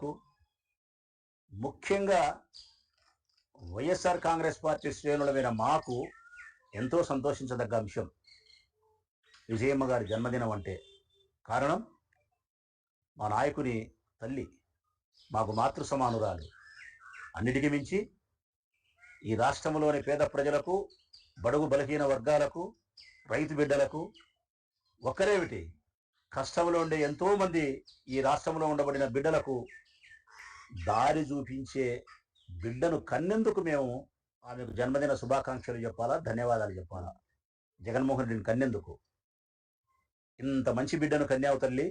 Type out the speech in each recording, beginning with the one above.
ప్రజలకు, ముఖ్యంగా వైఎస్ఆర్ కాంగ్రెస్ పార్టీ శ్రేణుల మీద మాకు ఎంతో సంతోషించదగ్గ అంశం విజయమ్మ గారి జన్మదినం అంటే. కారణం, మా నాయకుని తల్లి మాకు మాతృ సమానురాలు. అన్నిటికీ మించి ఈ రాష్ట్రంలోని పేద ప్రజలకు, బడుగు బలహీన వర్గాలకు, రైతు బిడ్డలకు, ఒక్కరేమిటి కష్టంలో ఉండే ఎంతోమంది ఈ రాష్ట్రంలో ఉండబడిన బిడ్డలకు దారి చూపించే బిడ్డను కన్నెందుకు మేము ఆమెకు జన్మదిన శుభాకాంక్షలు చెప్పాలా, ధన్యవాదాలు చెప్పాలా? జగన్మోహన్ రెడ్డిని కన్నెందుకు? ఇంత మంచి బిడ్డను కన్యావు తల్లి,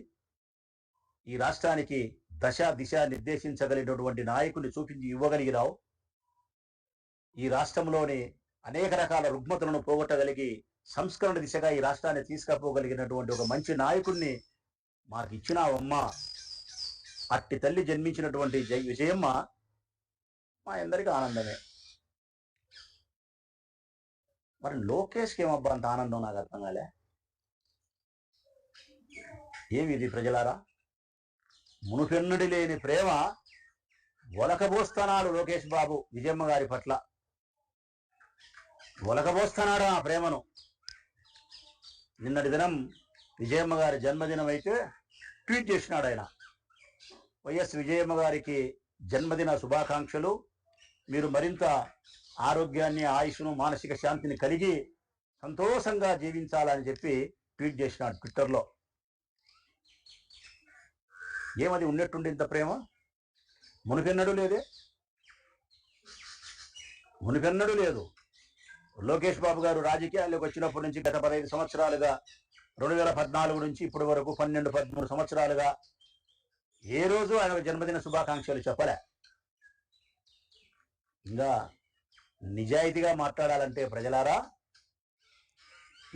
ఈ రాష్ట్రానికి దశ దిశ నిర్దేశించగలిగినటువంటి నాయకుని చూపించి ఇవ్వగలిగినావు. ఈ రాష్ట్రంలోని అనేక రకాల రుగ్మతలను పోగొట్టగలిగి సంస్కరణ దిశగా ఈ రాష్ట్రాన్ని తీసుకుపోగలిగినటువంటి ఒక మంచి నాయకుడిని మాకు ఇచ్చినావమ్మా. అట్టి తల్లి జన్మించినటువంటి విజయమ్మ మా అందరికీ ఆనందమే. మరి లోకేష్కి ఏమబ్బా అంత ఆనందం? నాకు అర్థం కాలే. ఏమి ఇది ప్రజలారా? మునుపెన్నడి లేని ప్రేమ ఒలకబోస్తున్నాడు లోకేష్ బాబు విజయమ్మ గారి పట్ల. ఒలకబోస్తున్నాడు ఆ ప్రేమను. నిన్నటి దినం విజయమ్మ గారి జన్మదినం అయితే ట్వీట్ చేసినాడు ఆయన, వైఎస్ విజయమ్మ గారికి జన్మదిన శుభాకాంక్షలు, మీరు మరింత ఆరోగ్యాన్ని, ఆయుష్ను, మానసిక శాంతిని కలిగి సంతోషంగా జీవించాలని చెప్పి ట్వీట్ చేసినాడు ట్విట్టర్లో. ఏమది ఉన్నట్టుండి ఇంత ప్రేమ? మునిపెన్నడూ లేదే, మునిపెన్నడూ లేదు. లోకేష్ బాబు గారు రాజకీయాల్లోకి వచ్చినప్పటి నుంచి గత 15 సంవత్సరాలుగా, 2014 నుంచి ఇప్పటి వరకు 12-13 సంవత్సరాలుగా ఏ రోజు ఆయన జన్మదిన శుభాకాంక్షలు చెప్పలే. ఇంకా నిజాయితీగా మాట్లాడాలంటే ప్రజలారా,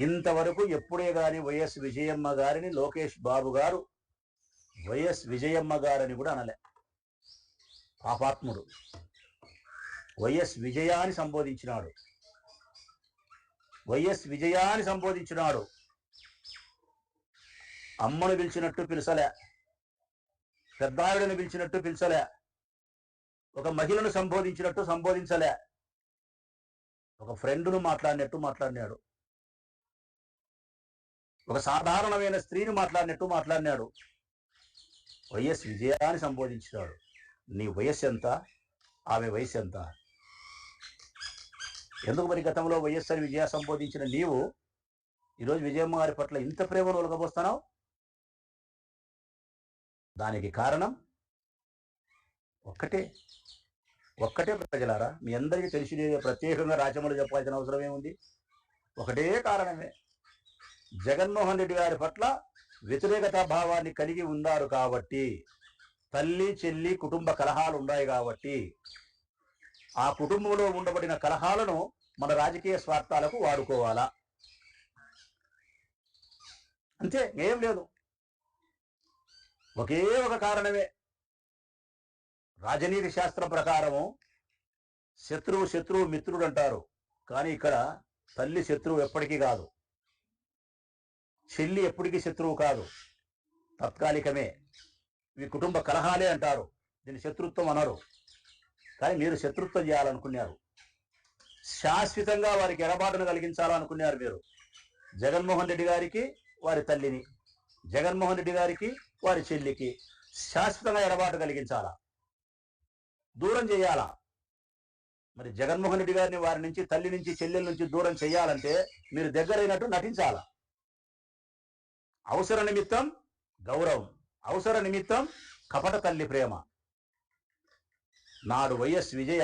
ఇంతవరకు ఎప్పుడే గాని వైఎస్ విజయమ్మ గారిని లోకేష్ బాబు గారు వైఎస్ విజయమ్మ గారని కూడా అనలే. పాపాత్ముడు. వైఎస్ విజయాన్ని సంబోధించినాడు, వైఎస్ విజయాన్ని సంబోధించినాడు. అమ్మను పిలిచినట్టు పిలిచలే, పెద్దావిడను పిలిచినట్టు పిలిచలే, ఒక మహిళను సంబోధించినట్టు సంబోధించలే, ఒక ఫ్రెండ్ను మాట్లాడినట్టు మాట్లాడినాడు, ఒక సాధారణమైన స్త్రీని మాట్లాడినట్టు మాట్లాడినాడు. వైఎస్ విజయాన్ని సంబోధించినాడు. నీ వయస్సు ఎంత? ఆమె వయసు ఎంత? ఎందుకు మరి గతంలో వైఎస్ఆర్ విజయ సంబోధించిన నీవు ఈరోజు విజయమ్మ గారి పట్ల ఇంత ప్రేమను ఒలకబోస్తున్నావు? దానికి కారణం ఒక్కటే ప్రజలారా, మీ అందరికీ తెలిసి ప్రత్యేకంగా రాజమౌళి చెప్పాల్సిన అవసరం ఏముంది? ఒకటే కారణమే, జగన్మోహన్ రెడ్డి గారి పట్ల వ్యతిరేకతా భావాన్ని కలిగి ఉన్నారు కాబట్టి, తల్లి చెల్లి కుటుంబ కలహాలు ఉన్నాయి కాబట్టి, ఆ కుటుంబంలో ఉండబడిన కలహాలను మన రాజకీయ స్వార్థాలకు వాడుకోవాలా, అంతే, ఏం లేదు. ఒకే ఒక కారణమే. రాజనీతి శాస్త్రం ప్రకారము శత్రువు మిత్రుడు అంటారు. కానీ ఇక్కడ తల్లి శత్రువు ఎప్పటికీ కాదు, చెల్లి ఎప్పటికీ శత్రువు కాదు, తాత్కాలికమే. ఇవి కుటుంబ కలహాలే అంటారు, దీన్ని శత్రుత్వం అనరు. కానీ మీరు శత్రుత్వం చేయాలనుకున్నారు, శాశ్వతంగా వారికి ఎడబాటును కలిగించాలనుకున్నారు మీరు. జగన్మోహన్ రెడ్డి గారికి వారి తల్లిని, జగన్మోహన్ రెడ్డి గారికి వారి చెల్లికి శాశ్వతంగా ఎడబాటు కలిగించాలా, దూరం చేయాలా. మరి జగన్మోహన్ రెడ్డి గారిని వారి నుంచి, తల్లి నుంచి, చెల్లెల నుంచి దూరం చేయాలంటే మీరు దగ్గరైనట్టు నటించాలా. అవసర నిమిత్తం గౌరవం, అవసర నిమిత్తం కపట తల్లి ప్రేమ. నాడు వైఎస్ విజయ,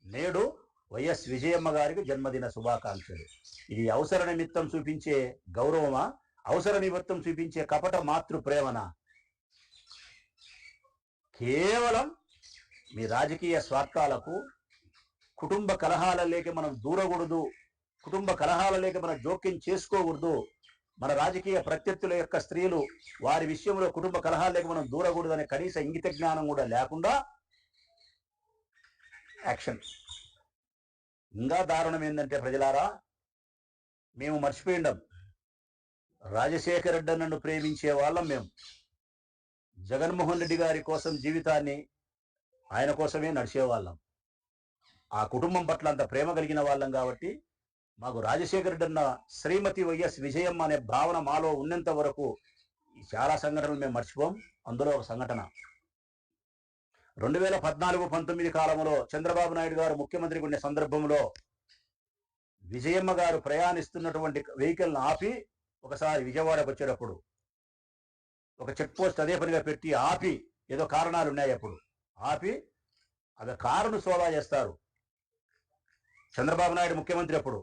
నేడు వైఎస్ విజయమ్మ గారికి జన్మదిన శుభాకాంక్షలు. ఇది అవసర నిమిత్తం చూపించే గౌరవమా, అవసర నిమిత్తం చూపించే కపట మాతృ ప్రేమనా? కేవలం మీ రాజకీయ స్వార్థాలకు, కుటుంబ కలహాలలోకి మనం దూరకూడదు, కుటుంబ కలహాలలోకి మనం జోక్యం చేసుకోకూడదు, మన రాజకీయ ప్రత్యర్థుల యొక్క స్త్రీలు వారి విషయంలో కుటుంబ కలహాలలోకి మనం దూరకూడదనే కనీస ఇంగిత జ్ఞానం కూడా లేకుండా యాక్షన్. ఇంకా దారుణం ఏంటంటే ప్రజలారా, మేము మర్చిపోయిండం, రాజశేఖర రెడ్డి నన్ను ప్రేమించే వాళ్ళం మేము. జగన్మోహన్ రెడ్డి గారి కోసం జీవితాన్ని ఆయన కోసమే నడిచేవాళ్ళం. ఆ కుటుంబం పట్ల అంత ప్రేమ కలిగిన వాళ్ళం కాబట్టి మాకు రాజశేఖర రెడ్డి అన్న శ్రీమతి వైఎస్ విజయమ్మ అనే భావన మాలో ఉన్నంత వరకు చాలా సంఘటనలు మేము మర్చిపోం. అందులో ఒక సంఘటన 2014-19 కాలంలో చంద్రబాబు నాయుడు గారు ముఖ్యమంత్రిగా ఉండే సందర్భంలో విజయమ్మ గారు ప్రయాణిస్తున్నటువంటి వెహికల్ని ఆపి ఒకసారి విజయవాడకు వచ్చేటప్పుడు ఒక చెక్ పోస్ట్ అదే పనిగా పెట్టి ఆపి, ఏదో కారణాలు ఉన్నాయి అప్పుడు ఆపి అవి కారును సోదా చేస్తారు. చంద్రబాబు నాయుడు ముఖ్యమంత్రి అప్పుడు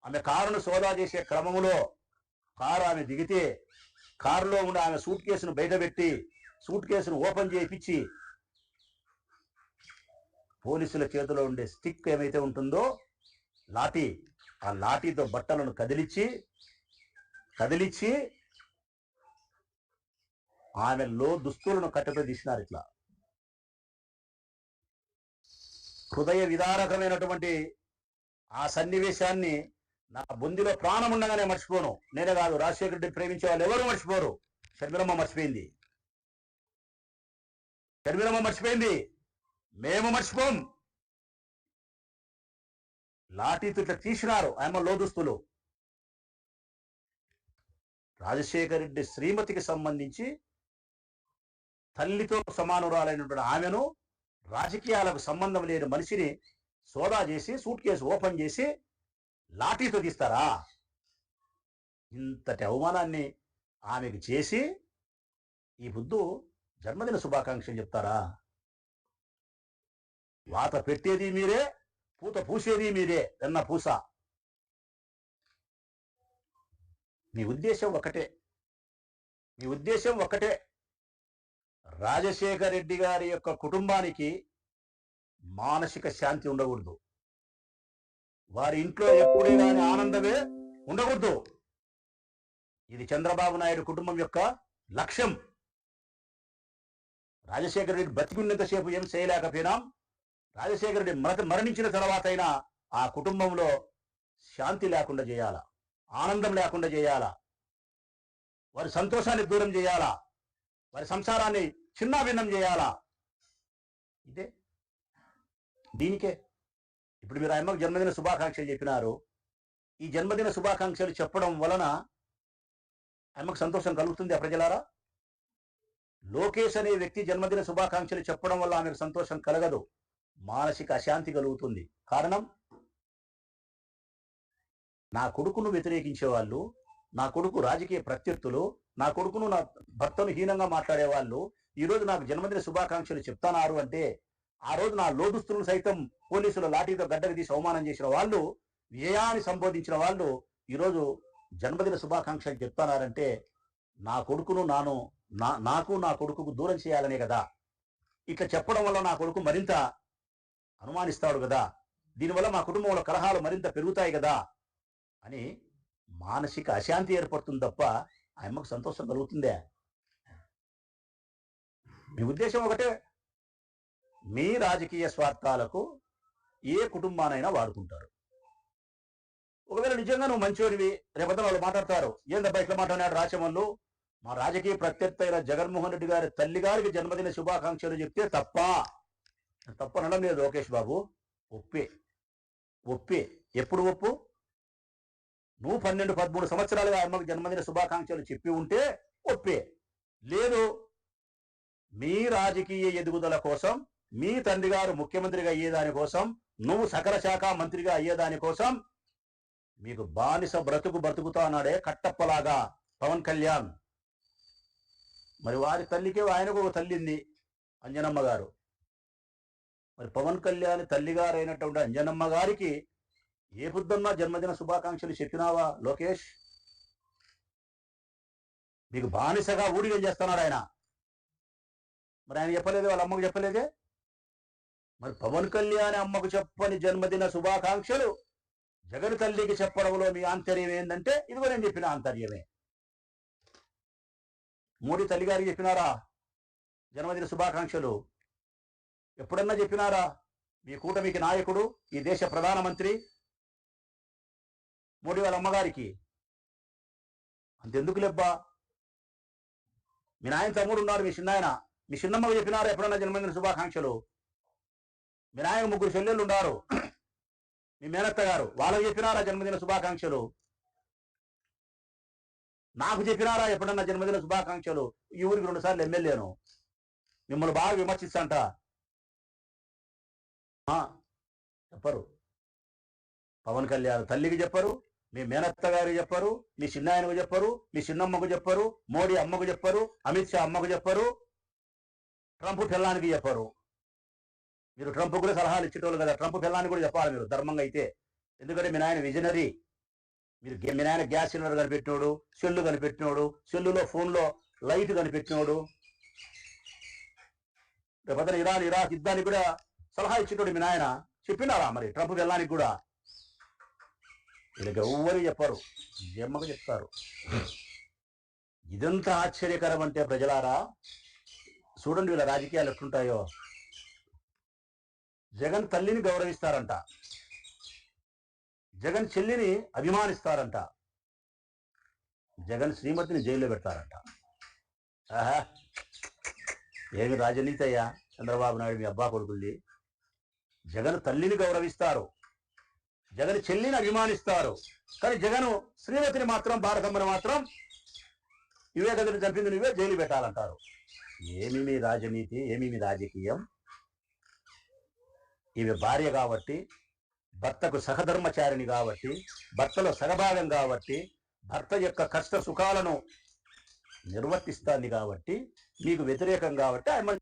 ఆమె కారును సోదా చేసే క్రమంలో కారు ఆమె దిగితే కారులో ఉన్న ఆమె సూట్ కేసును బయటపెట్టి సూట్ కేసును ఓపెన్ చేయించి పోలీసుల చేతిలో ఉండే స్టిక్ ఏమైతే ఉంటుందో లాఠీ, ఆ లాఠీతో బట్టలను కదిలిచ్చి ఆమెలో దుస్తులను కట్టెతో తీసినారు. ఇట్లా హృదయ విదారకమైనటువంటి ఆ సన్నివేశాన్ని నా బొందిలో ప్రాణం ఉండగానే మర్చిపోను. నేనే కాదు, రాజశేఖర రెడ్డి ప్రేమించే వాళ్ళు ఎవరు మర్చిపోరు. షర్మిలమ్మ మర్చిపోయింది, మేము మర్చిపోం. లాఠీతో ఇట్లా తీసినారు ఆమె లోదుస్తులు. రాజశేఖర రెడ్డి శ్రీమతికి సంబంధించి తల్లితో సమానురాలైనటువంటి ఆమెను రాజకీయాలకు సంబంధం లేని మనిషిని సోదా చేసి సూట్ కేసు ఓపెన్ చేసి లాఠీతో తీస్తారా? ఇంతటి అవమానాన్ని ఆమెకు చేసి ఈ బుద్ధు జన్మదిన శుభాకాంక్షలు చెప్తారా? వాత పెట్టేది మీరే, పూత పూసేది మీరే. ఎన్న పూస. మీ ఉద్దేశం ఒక్కటే. రాజశేఖర రెడ్డి గారి యొక్క కుటుంబానికి మానసిక శాంతి ఉండకూడదు. వారి ఇంట్లో ఎప్పుడే కానీ ఆనందమే ఉండకూడదు. ఇది చంద్రబాబు నాయుడు కుటుంబం యొక్క లక్ష్యం. రాజశేఖర రెడ్డి బతికున్నంతసేపు ఏం చేయలేకపోయినాం. రాజశేఖర రెడ్డి మరణించిన తర్వాత అయినా ఆ కుటుంబంలో శాంతి లేకుండా చేయాలా, ఆనందం లేకుండా చేయాలా, వారి సంతోషాన్ని దూరం చేయాలా, వారి సంసారాన్ని చిన్నాభిన్నం చేయాలా. దీనికే ఇప్పుడు మీరు ఆయమ్మకు జన్మదిన శుభాకాంక్షలు చెప్పినారు. ఈ జన్మదిన శుభాకాంక్షలు చెప్పడం వలన ఆయమ్మకు సంతోషం కలుగుతుంది. ఆ ప్రజలారా, లోకేష్ అనే వ్యక్తి జన్మదిన శుభాకాంక్షలు చెప్పడం వల్ల ఆమెకు సంతోషం కలగదు, మానసిక అశాంతి కలుగుతుంది. కారణం, నా కొడుకును వ్యతిరేకించే వాళ్ళు, నా కొడుకు రాజకీయ ప్రత్యర్థులు, నా కొడుకును నా భర్తను హీనంగా మాట్లాడే వాళ్ళు ఈరోజు నాకు జన్మదిన శుభాకాంక్షలు చెప్తానారు అంటే, ఆ రోజు నా లోదుస్తులను సైతం పోలీసులు లాఠీతో గడ్డకు తీసి అవమానం చేసిన వాళ్ళు, విజయాన్ని సంబోధించిన వాళ్ళు ఈరోజు జన్మదిన శుభాకాంక్షలు చెప్తానారంటే నా కొడుకును నాకు నా కొడుకుకు దూరం చేయాలనే కదా. ఇట్లా చెప్పడం వల్ల నా కొడుకు మరింత అనుమానిస్తాడు కదా, దీనివల్ల మా కుటుంబంలో కలహాలు మరింత పెరుగుతాయి కదా అని మానసిక అశాంతి ఏర్పడుతుంది తప్ప ఆ అమ్మకు సంతోషం కలుగుతుందే? మీ ఉద్దేశం ఒకటే. మీ రాజకీయ స్వార్థాలకు ఏ కుటుంబానైనా వాడుకుంటారు. ఒకవేళ నిజంగా నువ్వు మంచివాడివి, రేపొద్దున వాళ్ళు మాట్లాడతారు, ఏందబ్బా ఇట్లా మాట్లాడినాడు రాచమల్లు, మా రాజకీయ ప్రత్యర్థి అయిన జగన్మోహన్ రెడ్డి గారి తల్లి గారికి జన్మదిన శుభాకాంక్షలు చెప్తే తప్పనడం లేదు లోకేష్ బాబు. ఒప్పే. ఎప్పుడు ఒప్పు? నువ్వు 12-13 సంవత్సరాలుగా అమ్మకు జన్మదిన శుభాకాంక్షలు చెప్పి ఉంటే ఒప్పే. లేదు, మీ రాజకీయ ఎదుగుదల కోసం, మీ తండ్రి గారు ముఖ్యమంత్రిగా అయ్యేదాని కోసం, నువ్వు సకల శాఖ మంత్రిగా అయ్యేదాని కోసం మీకు బానిస బ్రతుకుతా అన్నాడే కట్టప్పలాగా పవన్ కళ్యాణ్. మరి వారి తల్లికి ఆయనకు ఒక తల్లింది, అంజనమ్మ గారు. మరి పవన్ కళ్యాణ్ తల్లిగారు అయినటువంటి అంజనమ్మ గారికి ఏ బుద్ధన్నా జన్మదిన శుభాకాంక్షలు చెప్పినావా లోకేష్? మీకు బానిసగా ఊడిగం చేస్తున్నాడు ఆయన. మరి ఆయన చెప్పలేదే, వాళ్ళ అమ్మకు చెప్పలేదే? మరి పవన్ కళ్యాణ్ అమ్మకు చెప్పని జన్మదిన శుభాకాంక్షలు జగన్ తల్లికి చెప్పడంలో మీ ఆంతర్యం ఏంటంటే, ఇదిగో నేను చెప్పిన ఆంతర్యమే. మోడీ తల్లి గారికి చెప్పినారా జన్మదిన శుభాకాంక్షలు? ఎప్పుడన్నా చెప్పినారా? మీ కూటమికి నాయకుడు, ఈ దేశ ప్రధానమంత్రి మోడీ వాళ్ళ అమ్మగారికి అంతెందుకు లెబ్బా? మీ నాయన తమ్ముడు ఉన్నారు, మీ చిన్నాయన, మీ చిన్నమ్మకు చెప్పినారు ఎప్పుడన్నా జన్మదిన శుభాకాంక్షలు? మీ నాయన ముగ్గురు చెల్లెళ్ళు ఉన్నారు, మీ మేనత్త గారు, వాళ్ళకి చెప్పినారా జన్మదిన శుభాకాంక్షలు? నాకు చెప్పినారా ఎప్పుడన్నా జన్మదిన శుభాకాంక్షలు? ఈ ఊరికి 2 సార్లు ఎమ్మెల్యేను, మిమ్మల్ని బాగా విమర్శిస్తాంట. చెప్పరు. పవన్ కళ్యాణ్ తల్లికి చెప్పరు, మీ మేనత్త గారికి చెప్పరు, మీ చిన్నాయనకు చెప్పరు, మీ చిన్నమ్మకు చెప్పరు, మోడీ అమ్మకు చెప్పరు, అమిత్ షా అమ్మకు చెప్పరు, ట్రంప్ పిల్లానికి చెప్పరు. మీరు ట్రంప్ కూడా సలహాలు ఇచ్చేటోళ్ళు కదా, ట్రంప్ పిల్లానికి కూడా చెప్పాలి మీరు ధర్మంగా అయితే. ఎందుకంటే మీ నాయన విజనరీ. మీరు మీ నాయన గ్యాస్ సిలిండర్ కనిపెట్టినోడు, సెల్లు కనిపెట్టినోడు, సెల్లులో ఫోన్లో లైట్ కనిపెట్టినోడు, రేపొద్దున ఇరాక్ యుద్ధానికి కూడా సలహా ఇచ్చేటోడు మీ నాయన. చెప్పినారా మరి ట్రంప్ పిల్లానికి కూడా? వీళ్ళకి ఎవ్వరు చెప్పరు, జమ్మకు చెప్తారు. ఇదంతా ఆశ్చర్యకరం అంటే ప్రజలారా, చూడండి వీళ్ళ రాజకీయాలు ఎట్లుంటాయో. జగన్ తల్లిని గౌరవిస్తారంట, జగన్ చెల్లిని అభిమానిస్తారంట, జగన్ శ్రీమతిని జైల్లో పెడతారంట. ఆహా, ఏమి రాజనీతి అయ్యా చంద్రబాబు నాయుడు మీ అబ్బా కొడుకుల్ని. జగన్ తల్లిని గౌరవిస్తారు, జగన్ చెల్లిని అభిమానిస్తారు, కానీ జగన్ శ్రీమతిని మాత్రం, భారతమ్మని మాత్రం వివేకానంద చంపింది నువ్వే, జైలు పెట్టాలంటారు. ఏమి మీ రాజనీతి, ఏమి మీ రాజకీయం? ఈమె భార్య కాబట్టి, భర్తకు సహధర్మచారిణి కాబట్టి, భర్తలో సగభాగం కాబట్టి, భర్త యొక్క కష్ట సుఖాలను నిర్వర్తిస్తాంది కాబట్టి, మీకు వ్యతిరేకం కాబట్టి ఆమె